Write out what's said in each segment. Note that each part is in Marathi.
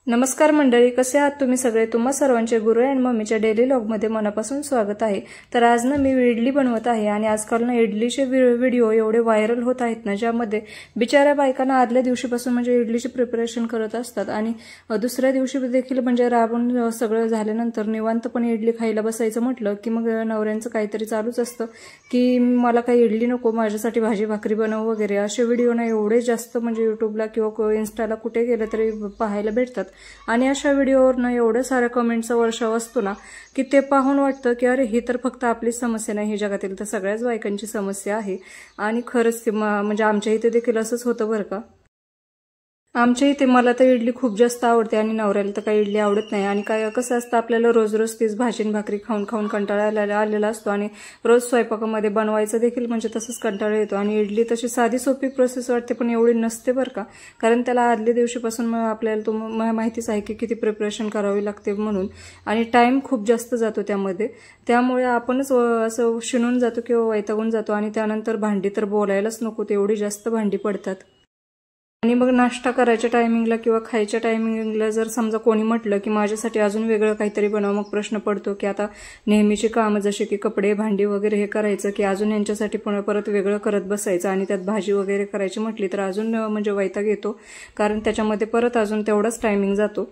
नमस्कार मंडळी, कसे आहात तुम्ही सगळे? तुम्हा सर्वांचे गुरु अँड मम्मीच्या डेली व्लॉगमध्ये मनापासून स्वागत आहे। तर आज ना मी इडली बनवत आहे आणि आजकाल ना इडलीचे व्हिडिओ एवढे व्हायरल होत आहेत ना, ज्यामध्ये बिचाऱ्या बायकांना आदल्या दिवशीपासून म्हणजे इडलीचे प्रिपरेशन करत असतात आणि दुसऱ्या दिवशी देखील म्हणजे राबून सगळं झाल्यानंतर निवांतपणे इडली खायला बसायचं म्हटलं की मग नवऱ्यांचं काहीतरी चालूच असतं की मला काही इडली नको, माझ्यासाठी भाजी भाकरी बनव वगैरे। असे व्हिडिओ ना एवढे जास्त म्हणजे युट्यूबला किंवा इन्स्टाला कुठे गेलं तरी पाहायला भेटतात आणि अशा व्हिडिओवर ना एवढे सारे कमेंट्सचा वर्षाव असतो ना की ते पाहून वाटतं की अरे ही तर फक्त आपलीच समस्या नाही, ही जगातील तर सगळ्याच बायकांची समस्या आहे। आणि खरंच म्हणजे आमच्या इथे देखील असंच होतं बरं का। आमच्या इथे मला तर इडली खूप जास्त आवडते आणि नवऱ्याला तर काही इडली आवडत नाही। आणि काय कसं असतं, आपल्याला रोज रोज तीच भाजी भाकरी खाऊन खाऊन कंटाळा आलेला असतो आणि रोज स्वयंपाकामध्ये बनवायचं देखील म्हणजे तसंच कंटाळा येतो। आणि इडली तशी साधी सोपी प्रोसेस वाटते पण एवढी नसते बरं का, कारण त्याला आदल्या दिवशीपासून आपल्याला माहितीच आहे की किती प्रिपरेशन करावी लागते म्हणून, आणि टाइम खूप जास्त जातो त्यामध्ये। त्यामुळे आपणच असं शिणून जातो किंवा वैतागून जातो आणि त्यानंतर भांडी तर बोलायलाच नको, तेवढी जास्त भांडी पडतात। आणि मग नाश्ता करायच्या टायमिंगला किंवा खायच्या टायमिंगला जर समजा कोणी म्हटलं की माझ्यासाठी अजून वेगळं काहीतरी बनव, मग प्रश्न पडतो की आता नेहमीची कामं जसे की कपडे भांडी वगैरे हे करायचं की अजून यांच्यासाठी परत वेगळं करत बसायचं, आणि त्यात भाजी वगैरे करायची म्हटली तर अजून म्हणजे वैताग येतो, कारण त्याच्यामध्ये परत अजून तेवढाच टायमिंग जातो।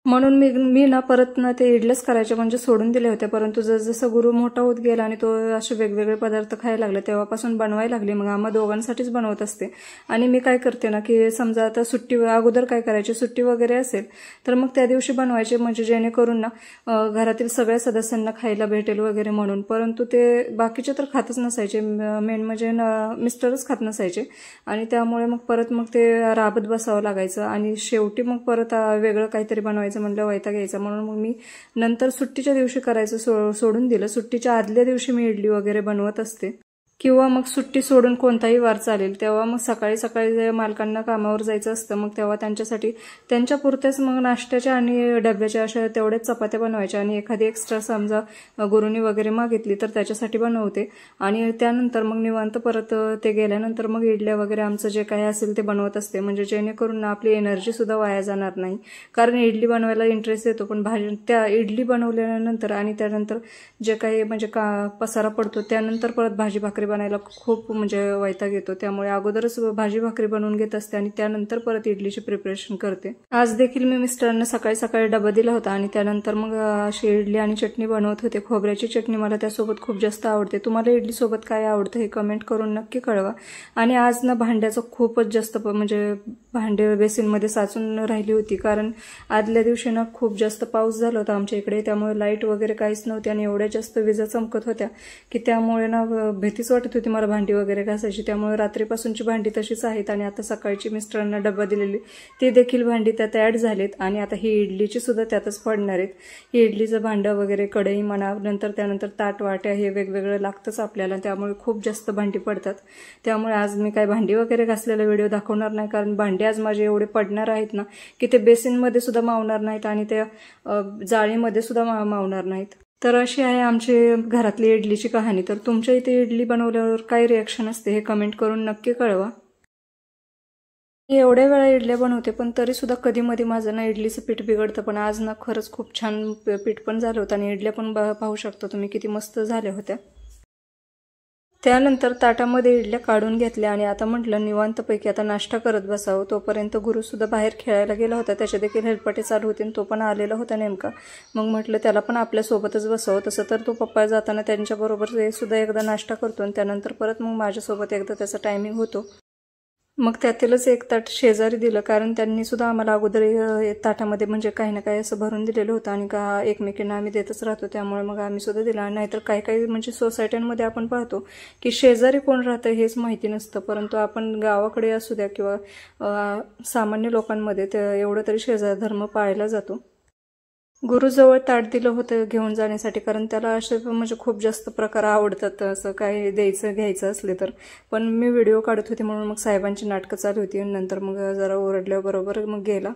म्हणून मी ना परत ना ते इडल्याच करायचे म्हणजे सोडून दिले होते। परंतु जसं गुरु मोठा होत गेला आणि तो असे वेगवेगळे पदार्थ खायला लागले तेव्हापासून बनवायला लागले। मग आम्हा दोघांसाठीच बनवत असते। आणि मी काय करते ना की समजा आता सुट्टी अगोदर काय करायची, सुट्टी वगैरे असेल तर मग त्या दिवशी बनवायचे म्हणजे जेणेकरून ना घरातील सगळ्या सदस्यांना खायला भेटेल वगैरे म्हणून। परंतु ते बाकीचे तर खातच नसायचे, मेन म्हणजे मिस्टरच खात नसायचे आणि त्यामुळे मग परत मग ते राबत बसावं लागायचं आणि शेवटी मग परत वेगळं काहीतरी बनवायचं म्हणलं वैताग यायचा। म्हणून मग मी नंतर सुट्टीच्या दिवशी करायचं सोडून दिलं। सुट्टीच्या आदल्या दिवशी मी इडली वगैरे बनवत असते किंवा मग सुट्टी सोडून कोणताही वार चालेल तेव्हा मग सकाळी सकाळी मालकांना कामावर जायचं असतं, मग तेव्हा त्यांच्यासाठी त्यांच्या पुरत्याच मग नाश्त्याच्या आणि डब्याच्या अशा तेवढ्याच चपात्या बनवायच्या आणि एखादी एक्स्ट्रा समजा गुरुनी वगैरे मागितली तर त्याच्यासाठी बनवते। आणि त्यानंतर मग निवांत परत ते गेल्यानंतर मग इडल्या वगैरे आमचं जे काही असेल ते बनवत असते, म्हणजे जेणेकरून आपली एनर्जी सुद्धा वाया जाणार नाही। कारण इडली बनवायला इंटरेस्ट येतो पण त्या इडली बनवल्यानंतर आणि त्यानंतर जे काही म्हणजे पसारा पडतो त्यानंतर परत भाजी भाकरी बनायला खूप म्हणजे वैताग येतो। त्यामुळे अगोदरच भाजी भाकरी बनवून घेत असते आणि त्यानंतर परत इडलीची प्रिपरेशन करते। आज देखील मी मिस्टरांना सकाळी सकाळी डबा दिला होता आणि त्यानंतर मग अशी इडली आणि चटणी बनवत होते। खोबऱ्याची चटणी मला त्यासोबत खूप जास्त आवडते। तुम्हाला इडली सोबत काय आवडतं हे कमेंट करून नक्की कळवा। आणि आज ना भांड्याचं खूपच जास्त म्हणजे भांडे बेसिनमध्ये साचून राहिली होती, कारण आदल्या दिवशी ना खूप जास्त पाऊस झाला होता आमच्या इकडे, त्यामुळे लाईट वगैरे काहीच नव्हती आणि एवढ्या जास्त विजा चमकत होत्या की त्यामुळे ना भीतीच वाटत होती मला भांडी वगैरे घासायची। त्यामुळे रात्रीपासूनची भांडी तशीच आहेत आणि आता सकाळची मिस्टरांना डबा दिलेली ती देखील भांडी त्यात ऍड झालीत आणि आता ही इडलीची सुद्धा त्यातच पडणार आहेत। ही इडलीचं भांडं वगैरे कढई म्हणा, नंतर त्यानंतर ताट वाट्या हे वेगवेगळं लागतंच आपल्याला, त्यामुळे खूप जास्त भांडी पडतात। त्यामुळे आज मी काय भांडी वगैरे घासलेला व्हिडिओ दाखवणार नाही, कारण भांडी आज माझे एवढे पडणार आहेत ना की ते बेसिनमध्ये सुद्धा मावणार नाहीत आणि त्या जाळीमध्ये सुद्धा मावणार नाहीत। तर अशी आहे आमची घरातली इडलीची कहाणी। तर तुमच्या इथे इडली बनवल्यावर काय रिॲक्शन असते हे कमेंट करून नक्की कळवा। मी एवढ्या वेळा इडल्या बनवते पण तरी सुद्धा कधी मध्ये माझं ना इडलीचं पीठ बिघडतं, पण आज ना खरंच खूप छान पीठ पण झालं होतं आणि इडल्या पण पाहू शकता तुम्ही किती मस्त झाल्या होत्या। त्यानंतर ताटामध्ये इडल्या काढून घेतल्या आणि आता म्हटलं निवांतपैकी आता नाश्ता करत बसावं। तोपर्यंत गुरु सुद्धा बाहेर खेळायला गेला होता, त्याचे देखील हेलपाटे चालू होते आणि तो पण आलेला होता नेमका। मग म्हटलं त्याला पण आपल्या सोबतच बसावं। तसं तर तो पप्पा जाताना त्यांच्याबरोबर सुद्धा एकदा नाश्ता करतो आणि त्यानंतर परत मग माझ्यासोबत एकदा त्याचा टायमिंग होतो। मग त्यातीलच एक ताट शेजारी दिलं, कारण त्यांनी सुद्धा आम्हाला अगोदर ताटामध्ये म्हणजे काही ना काही असं भरून दिलेलं होतं आणि एकमेकींना आम्ही देतच राहतो, त्यामुळे मग आम्ही सुद्धा दिला। नाहीतर काही काही म्हणजे सोसायट्यांमध्ये आपण पाहतो की शेजारी कोण राहतं हेच माहिती नसतं, परंतु आपण गावाकडे असू द्या किंवा सामान्य लोकांमध्ये एवढं तरी शेजार धर्म पाळला जातो। गुरुजवळ ताट दिलं होतं घेऊन जाण्यासाठी, कारण त्याला असे म्हणजे खूप जास्त प्रकार आवडतात असं काही द्यायचं घ्यायचं असले तर। पण मी व्हिडिओ काढत होते म्हणून मग साहेबांची नाटकं चालू होती, नंतर मग जरा ओरडल्याबरोबर मग गेला।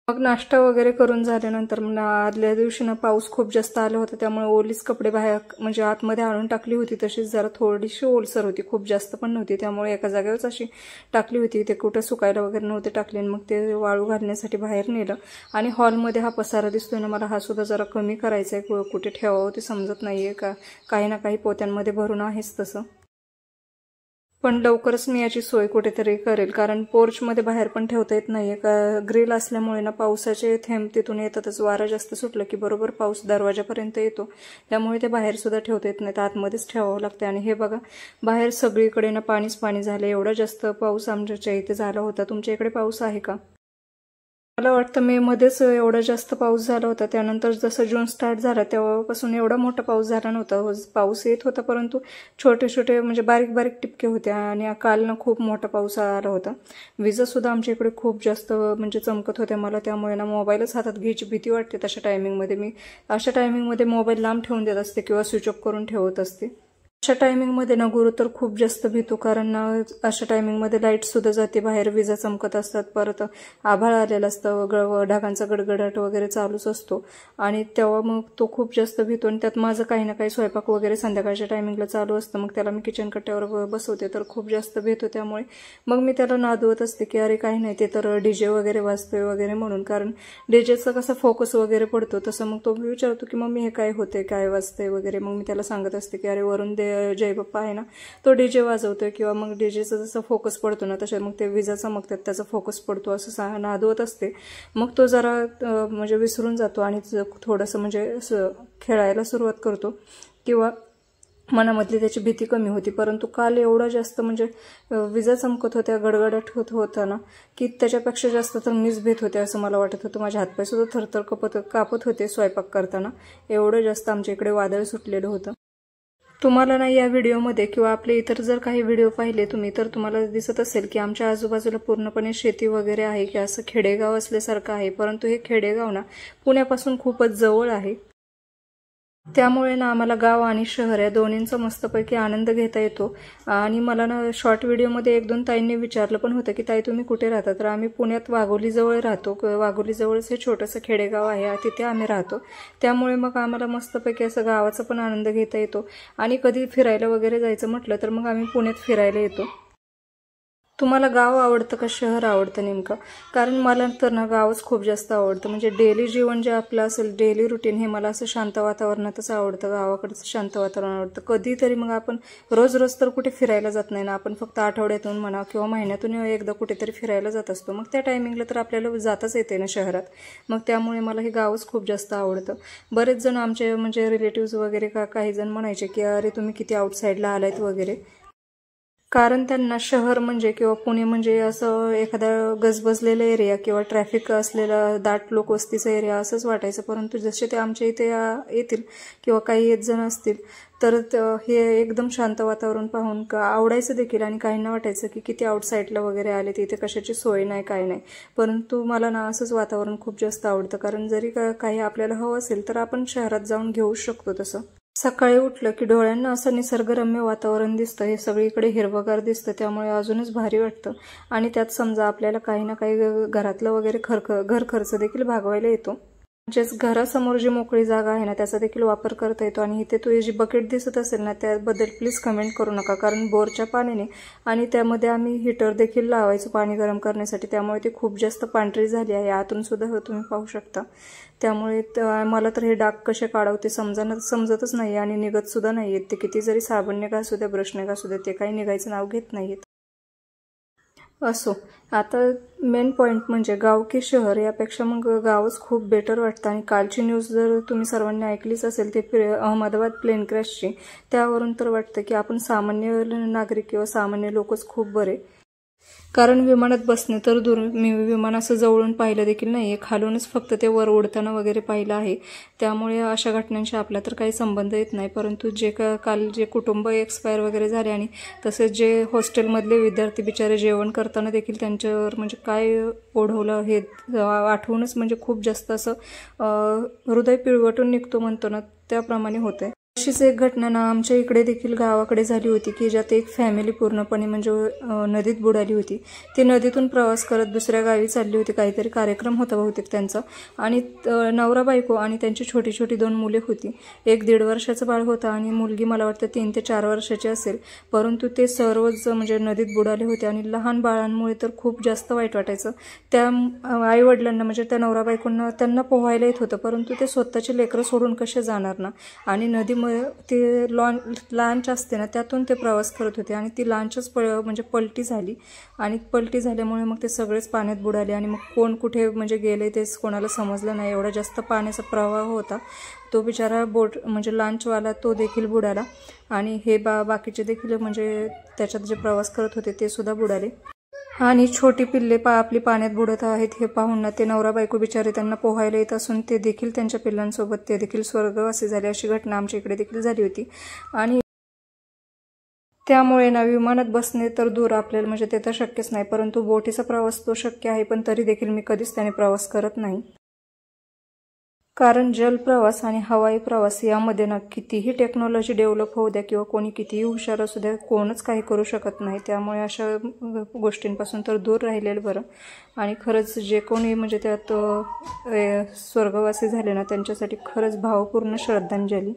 मग नाश्ता वगैरे करून झाल्यानंतर आदल्या दिवशी पाऊस खूप जास्त आला होता, त्यामुळे ओलीच कपडे बाहेर म्हणजे आतमध्ये आणून टाकली होती. तशीच जरा थोडीशी ओलसर होती, खूप जास्त पण नव्हती, त्यामुळे एका जागेवरच अशी टाकली होती. ते कुठं सुकायला वगैरे नव्हते टाकले. मग ते वाळू घालण्यासाठी बाहेर नेलं. आणि हॉलमध्ये हा पसारा दिसतोय ना, मला हा सुद्धा जरा कमी करायचा आहे. कुठे ठेवावं ते समजत नाहीये, का काही ना काही पोत्यांमध्ये भरून आहेच तसं. पण लवकरच मी याची सोय कुठेतरी करेल, कारण पोर्चमध्ये बाहेर पण ठेवता येत नाहीये. ग्रिल असल्यामुळे ना पावसाचे थेंब तिथून येतातच. वारा जास्त सुटलं की बरोबर पाऊस दरवाजापर्यंत येतो, त्यामुळे ते बाहेर सुद्धा ठेवता येत नाही, आतमध्येच ठेवावं लागतं. आणि हे बघा, बाहेर सगळीकडे ना पाणीच पाणी झालं. एवढा जास्त पाऊस आमच्या इथे झाला होता. तुमच्या इकडे पाऊस आहे का? मला वाटतं मे मध्येच एवढा जास्त पाऊस झाला होता. त्यानंतर जसं जून स्टार्ट झाला तेव्हापासून एवढा मोठा पाऊस झाला नव्हता. पाऊस येत होता, परंतु छोटे छोटे म्हणजे बारीक बारीक टिपके होते. आणि काल ना खूप मोठा पाऊस आला होता. विजा सुद्धा आमच्या इकडे खूप जास्त म्हणजे चमकत होत्या. मला त्यामुळे ना मोबाईलच हातात घ्यायची भीती वाटते. तशा टायमिंगमध्ये मी मोबाईल लांब ठेवून देत असते किंवा स्विच ऑफ करून ठेवत असते. अशा टायमिंगमध्ये ना गुरु तर खूप जास्त भीतो, कारण ना अशा टायमिंगमध्ये लाईट सुद्धा जाते, बाहेर विजा चमकत असतात, परत आभाळ आलेलं असतं, ढगांचा गडगडाट वगैरे चालूच असतो. आणि तेव्हा मग तो खूप जास्त भीतो. आणि त्यात माझं काही ना काही स्वयंपाक वगैरे संध्याकाळच्या टायमिंगला चालू असतं. मग त्याला मी किचन कट्ट्यावर बसवते, तर खूप जास्त भीतो. त्यामुळे मग मी त्याला नादवत असते की अरे काही नाही, ते तर डीजे वगैरे वाजतोय वगैरे म्हणून, कारण डीजेचा कसा फोकस वगैरे पडतो तसं. मग तो विचारतो की मम्मी हे काय होतंय, काय वाजतंय वगैरे. मग मी त्याला सांगत असते की अरे वरून जय बाप्पा आहे ना, तो डीजे वाजवतोय, किंवा मग डीजेचा जसा फोकस पडतो ना तसे मग ते विजा चमकतात, त्याचा फोकस पडतो, असं नादवत असते. मग तो जरा म्हणजे विसरून जातो आणि थोडंसं म्हणजे खेळायला सुरुवात करतो, किंवा मनामधली त्याची भीती कमी होती. परंतु काल एवढा जास्त म्हणजे विजा चमकत होत्या, गडगडाट होत होता ना, की त्याच्यापेक्षा जास्त तर मीच भीत होते असं मला वाटत होतं. माझे हातपाय सुद्धा थरथर कापत होते स्वयंपाक करताना. एवढं जास्त आमच्या इकडे वादळ सुटलेलं होतं. तुम्हाला ना या व्हिडिओमध्ये किंवा आपले इतर जर काही व्हिडिओ पाहिले तुम्ही, तर तुम्हाला दिसत असेल की आमच्या आजूबाजूला पूर्णपणे शेती वगैरे आहे, की असं खेडेगाव असल्यासारखं आहे. परंतु हे खेडेगाव ना पुण्यापासून खूपच जवळ आहे. त्यामुळे ना आम्हाला गाव आणि शहर या दोन्हींचा मस्तपैकी आनंद घेता येतो. आणि मला ना शॉर्ट व्हिडिओमध्ये 1-2 ताईंनी विचारलं पण होतं की ताई तुम्ही कुठे राहता, तर आम्ही पुण्यात वाघोलीजवळ राहतो. वाघोलीजवळच हे छोटंसं खेडेगाव आहे, तिथे आम्ही राहतो. त्यामुळे मग आम्हाला मस्तपैकी असं गावाचा पण आनंद घेता येतो. आणि कधी फिरायला वगैरे जायचं म्हटलं तर मग आम्ही पुण्यात फिरायला येतो. तुम्हाला गाव आवडतं का शहर आवडतं नेमकं? कारण मला तर ना गावच खूप जास्त आवडतं. म्हणजे डेली जीवन जे आपलं असेल, डेली रुटीन, हे मला असं शांत वातावरणातच आवडतं. गावाकडचं शांत वातावरण आवडतं. कधीतरी मग आपण रोज रोज तर कुठे फिरायला जात नाही ना, आपण फक्त आठवड्यातून म्हणा किंवा महिन्यातून एकदा कुठेतरी फिरायला जात असतो. मग त्या टायमिंगला तर आपल्याला जाताच येते ना शहरात. मग त्यामुळे मला हे गावच खूप जास्त आवडतं. बरेच जण आमचे म्हणजे रिलेटिव्स वगैरे काही जण म्हणायचे की अरे तुम्ही किती आउटसाईडला आलायत वगैरे, कारण त्यांना शहर म्हणजे किंवा पुणे म्हणजे असं एखादा गजबजलेला एरिया किंवा ट्रॅफिक असलेला दाट लोकवस्तीचा एरिया असंच वाटायचं. परंतु जसे ते आमच्या इथे येतील किंवा काही एक जण असतील तर हे एकदम शांत वातावरण पाहून आवडायचं देखील. आणि काहींना वाटायचं की किती आउटसाईडला वगैरे आले, तिथे कशाची सोय नाही, काय नाही. परंतु मला ना असंच वातावरण खूप जास्त आवडतं, कारण जरी काही आपल्याला हवं असेल तर आपण शहरात जाऊन घेऊ शकतो तसं. सकाळी उठलं की डोळ्यांना असं निसर्गरम्य वातावरण दिसतं, हे सगळीकडे हिरवगार दिसतं, त्यामुळे अजूनच भारी वाटतं. आणि त्यात समजा आपल्याला काही ना काही घरातलं वगैरे घर खर्च देखील भागवायला येतो. म्हणजेच घरासमोर जी मोकळी जागा आहे ना त्याचा देखील वापर करता येतो. आणि इथे तुझी जी बकेट दिसत असेल ना त्याबद्दल प्लीज कमेंट करू नका, कारण बोरच्या पाण्याने आणि त्यामध्ये आम्ही हीटर देखील लावायचो पाणी गरम करण्यासाठी, त्यामुळे ती खूप जास्त पांढरी झाली आहे. आतून सुद्धा तुम्ही पाहू शकता. त्यामुळे मला तर हे डाग कसे काढावते समजतच नाही आणि निघत सुद्धा नाहीयेत. ते किती जरी साबणने घासू द्या, ब्रशने घासू द्या, ते काही निघायचं नाव घेत नाहीत. असो, आता मेन पॉईंट म्हणजे गाव की शहर यापेक्षा मग गावच खूप बेटर वाटतं. आणि कालची न्यूज जर तुम्ही सर्वांनी ऐकलीच असेल ते अहमदाबाद प्लेन क्रॅशची, त्यावरून तर वाटतं की आपण सामान्य नागरिक किंवा सामान्य लोकच खूप बरे. कारण विमानात बसणे तर दूर, मी विमान असं जवळून पाहिलं देखील नाहीये, खालूनच फक्त ते वर उडताना वगैरे पाहिलं आहे. त्यामुळे अशा घटनांशी आपला तर काही संबंध येत नाही. परंतु काल जे कुटुंब एक्सपायर वगैरे झाले आणि तसेच जे हॉस्टेलमधले विद्यार्थी बिचारे जेवण करताना देखील त्यांच्यावर म्हणजे काय ओढवलं हे आठवूनच म्हणजे खूप जास्त असं हृदय पिळवटून निघतो म्हणतो ना, त्याप्रमाणे होतंय. अशीच एक घटना ना आमच्या इकडे देखील गावाकडे झाली होती की ज्यात एक फॅमिली पूर्णपणे म्हणजे नदीत बुडाली होती। ती नदीतून प्रवास करत दुसऱ्या गावी चालली होती, काहीतरी कार्यक्रम होता बहुतेक त्यांचा, आणि नवरा बायको आणि त्यांची छोटी छोटी 2 मुले होती। एक 1.5 वर्षाचं बाळ होतं आणि मुलगी मला वाटतं 3 ते 4 वर्षाची असेल, परंतु ते सर्वच म्हणजे नदीत बुडाले होते आणि लहान बाळांमुळे तर खूप जास्त वाईट वाटायचं। त्या आई वडिलांना म्हणजे त्या नवरा बायकोंना त्यांना पोहायला येत होतं, परंतु ते स्वतःचे लेकरं सोडून कसे जाणार ना, आणि नदी ते लांच असते ना त्यातून ते प्रवास करत होते आणि ती लांचच म्हणजे पलटी झाली आणि पलटी झाल्यामुळे मग ते सगळेच पाण्यात बुडाले आणि मग कोण कुठे म्हणजे गेले तेच कोणाला समजलं नाही। एवढा जास्त पाण्याचा प्रवाह होता, तो बिचारा बोट म्हणजे लांचवाला तो देखील बुडाला आणि हे बाकीचे देखील म्हणजे त्याच्यात जे प्रवास करत होते ते सुद्धा बुडाले आणि छोटी पिल्ले आपली पाण्यात बुडत आहेत हे पाहून ना ते नवरा बायको बिचारे त्यांना पोहायला येत असून ते देखील त्यांच्या पिल्लांसोबत ते देखील स्वर्गवासी झाले। अशी घटना आमच्या इकडे देखील झाली होती आणि त्यामुळे ना विमानात बसणे तर दूर आपल्याला म्हणजे ते तर शक्यच नाही, परंतु बोटीचा प्रवास तो शक्य आहे, पण तरी देखील मी कधीच त्याने प्रवास करत नाही। कारण जलप्रवास आणि हवाई प्रवास यामध्ये ना कितीही टेक्नॉलॉजी डेव्हलप होऊ द्या किंवा कोणी कितीही हुशार असू द्या, कोणच काही करू शकत नाही। त्यामुळे अशा गोष्टींपासून तर दूर राहिलेलं बरं। आणि खरंच जे कोणी म्हणजे त्यात स्वर्गवासी झाले ना त्यांच्यासाठी खरंच भावपूर्ण श्रद्धांजली।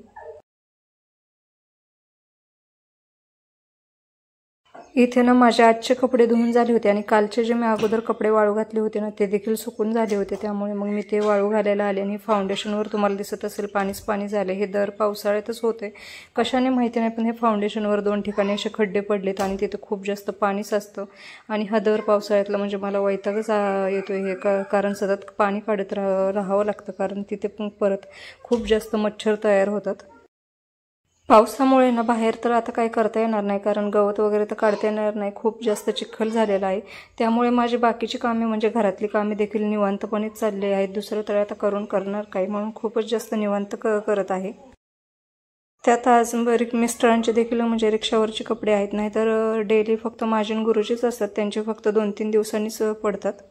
इथे ना माझे आजचे कपडे धुवून झाले होते आणि कालचे जे मी अगोदर कपडे वाळू घातले होते ना ते देखील सुकून झाले होते, त्यामुळे मग मी ते वाळू घालायला आले आणि फाउंडेशनवर तुम्हाला दिसत असेल पाणीच पाणी झाले। हे दर पावसाळ्यातच होते, कशाने माहिती नाही, पण हे फाउंडेशनवर 2 ठिकाणी असे खड्डे पडलेत आणि तिथे खूप जास्त पाणी साचतं आणि हा दर पावसाळ्यातला म्हणजे मला वैतागच येतोय हे, कारण सतत पाणी काढत राहावं लागतं, कारण तिथे परत खूप जास्त मच्छर तयार होतात। पावसामुळे ना बाहेर तर आता काही करता येणार नाही, कारण गवत वगैरे तर काढता येणार नाही, खूप जास्त चिखल झालेला आहे। त्यामुळे माझी बाकीची कामे म्हणजे घरातली कामे देखील निवांतपणेच चालली आहेत। दुसरं तर आता करणार काय, म्हणून खूपच जास्त निवांत करत आहे। त्यात आज मिस्टरांचे देखील म्हणजे रिक्षावरचे कपडे आहेत, नाहीतर डेली फक्त माझे गुरुजीच असतात, त्यांचे फक्त 2-3 दिवसांनीच पडतात।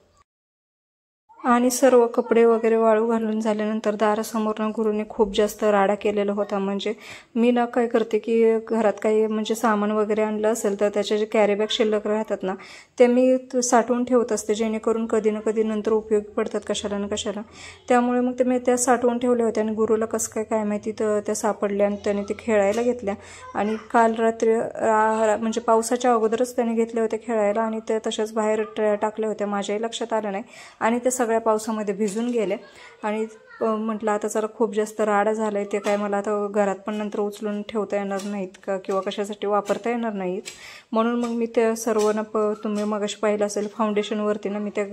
आणि सर्व कपडे वगैरे वाळू घालून झाल्यानंतर दारासमोरनं गुरुने खूप जास्त राडा केलेला होता। म्हणजे मी ना काय करते की घरात काही म्हणजे सामान वगैरे आणलं असेल तर त्याचे जे कॅरी बॅग शिल्लक राहतात ना ते मी साठवून ठेवत असते, जेणेकरून कधी ना कधी नंतर उपयोगी पडतात कशाला ना कशाला। त्यामुळे मग ते मी त्या साठवून ठेवल्या होत्या आणि गुरुला कसं काय माहिती तर त्या सापडल्या आणि त्याने ते खेळायला घेतल्या आणि काल रात्री म्हणजे पावसाच्या अगोदरच त्याने घेतल्या होत्या खेळायला आणि ते तशाच बाहेर टाकल्या होत्या, माझ्याही लक्षात आलं नाही आणि ते सगळ्या पावसामध्ये भिजून गेले आणि म्हटलं आता जरा खूप जास्त राडा झालाय, ते काय मला आता घरात पण नंतर उचलून ठेवता येणार नाहीत का किंवा कशासाठी वापरता येणार नाहीत, म्हणून मग मी त्या सर्वांना तुम्ही मगाशी पाहिलं असेल फाउंडेशनवरती ना मी त्या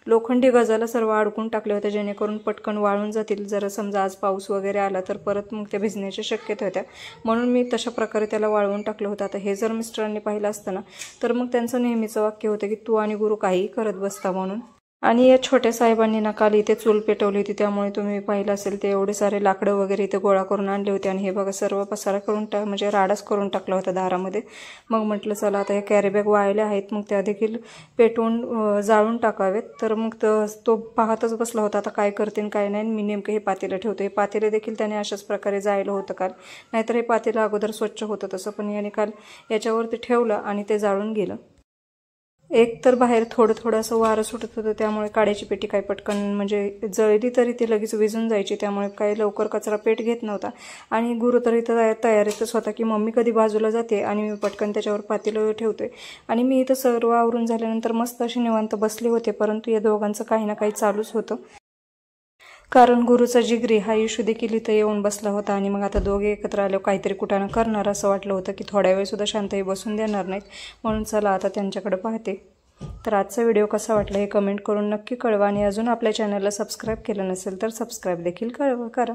लोखंडी गजाला सर्व अडकून टाकले होते, जेणेकरून पटकन वाळून जातील। जर समजा आज पाऊस वगैरे आला तर परत मग ते भिजण्याच्या शक्यता होत्या, म्हणून मी तशा प्रकारे त्याला वाळवून टाकलं होतं। आता हे जर मिस्टरांनी पाहिलं असतं ना तर मग त्यांचं नेहमीचं वाक्य होतं की तू आणि गुरु काहीही करत बसता म्हणून। आणि या छोट्या साहेबांनी ना काल इथे चूल पेटवली होती, त्यामुळे तुम्ही पाहिलं असेल ते एवढे सारे लाकडं वगैरे इथे गोळा करून आणले होते आणि हे बघा सर्व पसारा करून म्हणजे राडाच करून टाकला होता दारामध्ये। मग म्हटलं चला आता हे कॅरी बॅग वाळल्या आहेत, मग त्या देखील पेटवून जाळून टाकावेत। तर मग तो पाहतच बसला होता आता काय करते काय नाही। मी नेमकं हे पातेलं ठेवतो, हे पातेलं देखील त्याने अशाच प्रकारे जायला होतं काल, नाहीतर हे पातेलं अगोदर स्वच्छ होतं तसं, पण याने काल याच्यावरती ठेवलं आणि ते जाळून गेलं। एक तर बाहेर थोडं असं वारं सुटत होतं, त्यामुळे काड्याची पेटी काय पटकन म्हणजे जळली तरी ती लगेच विझून जायची, त्यामुळे काही लवकर कचरा पेट घेत नव्हता। आणि गुरु तर इथं तयारीतच होता की मम्मी कधी बाजूला जाते आणि मी पटकन त्याच्यावर पातेलं ठेवतोय आणि मी इथं सर्व आवरून झाल्यानंतर मस्त अशी निवांत बसले होते, परंतु या दोघांचं काही ना काही चालूच होतं। कारण गुरुचा जिगरी हा इशू देखील इथं येऊन बसला होता आणि मग आता दोघे एकत्र आल्यावर काहीतरी कुटाणा करणार असं वाटलं होतं की थोड्या वेळ सुद्धा शांतही बसून देणार नाहीत, म्हणून चला आता त्यांच्याकडे पाहते। तर आजचा व्हिडिओ कसा वाटला हे कमेंट करून नक्की कळवा आणि अजून आपल्या चॅनलला सबस्क्राईब केलं नसेल तर सबस्क्राईब देखील करा।